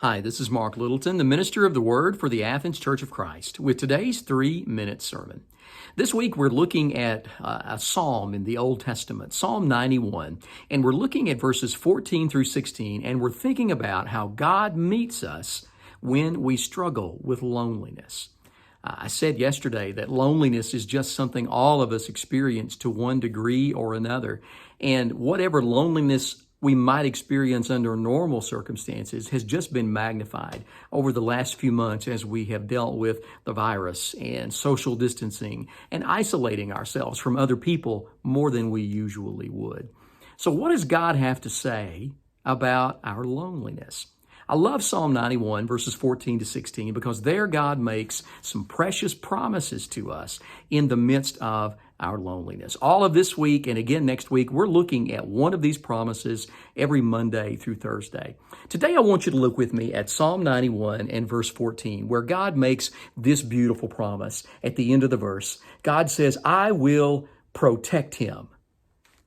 Hi, this is Mark Littleton, the minister of the Word for the Athens Church of Christ, with today's 3-minute sermon. This week we're looking at a psalm in the Old Testament, Psalm 91, and we're looking at verses 14 through 16, and we're thinking about how God meets us when we struggle with loneliness. I said yesterday that loneliness is just something all of us experience to one degree or another, and whatever loneliness we might experience under normal circumstances has just been magnified over the last few months as we have dealt with the virus and social distancing and isolating ourselves from other people more than we usually would. So what does God have to say about our loneliness? I love Psalm 91, verses 14 to 16, because there God makes some precious promises to us in the midst of our loneliness. All of this week and again next week, we're looking at one of these promises every Monday through Thursday. Today, I want you to look with me at Psalm 91 and verse 14, where God makes this beautiful promise at the end of the verse. God says, "I will protect him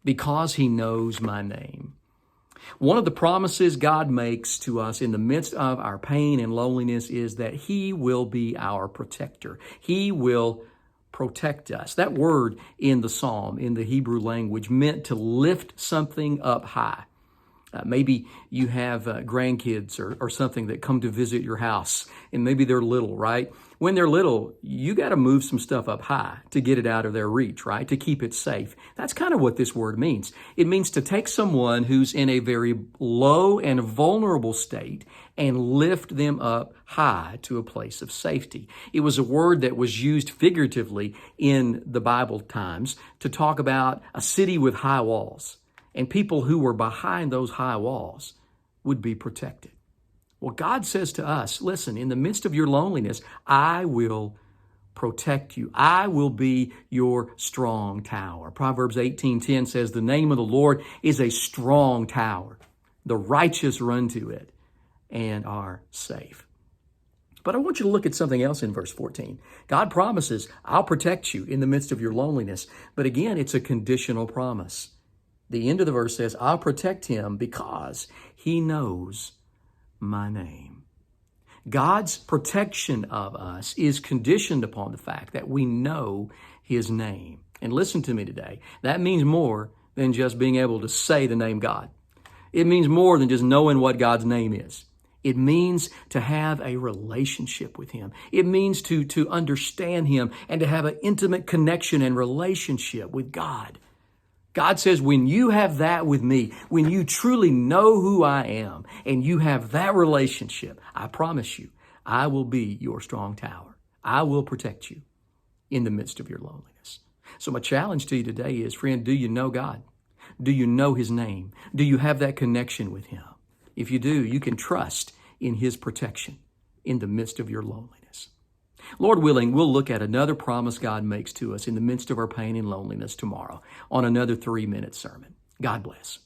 because he knows my name." One of the promises God makes to us in the midst of our pain and loneliness is that he will be our protector. He will protect us. That word in the psalm, in the Hebrew language, meant to lift something up high. Maybe you have grandkids or something that come to visit your house, and maybe they're little, right? When they're little, you got to move some stuff up high to get it out of their reach, right? To keep it safe. That's kind of what this word means. It means to take someone who's in a very low and vulnerable state and lift them up high to a place of safety. It was a word that was used figuratively in the Bible times to talk about a city with high walls. And people who were behind those high walls would be protected. Well, God says to us, listen, in the midst of your loneliness, I will protect you. I will be your strong tower. Proverbs 18:10 says, "The name of the Lord is a strong tower. The righteous run to it and are safe." But I want you to look at something else in verse 14. God promises, I'll protect you in the midst of your loneliness. But again, it's a conditional promise. The end of the verse says, I'll protect him because he knows my name. God's protection of us is conditioned upon the fact that we know his name. And listen to me today. That means more than just being able to say the name God. It means more than just knowing what God's name is. It means to have a relationship with him. It means to understand him and to have an intimate connection and relationship with God. God says, when you have that with me, when you truly know who I am and you have that relationship, I promise you, I will be your strong tower. I will protect you in the midst of your loneliness. So my challenge to you today is, friend, do you know God? Do you know his name? Do you have that connection with him? If you do, you can trust in his protection in the midst of your loneliness. Lord willing, we'll look at another promise God makes to us in the midst of our pain and loneliness tomorrow on another 3-minute sermon. God bless.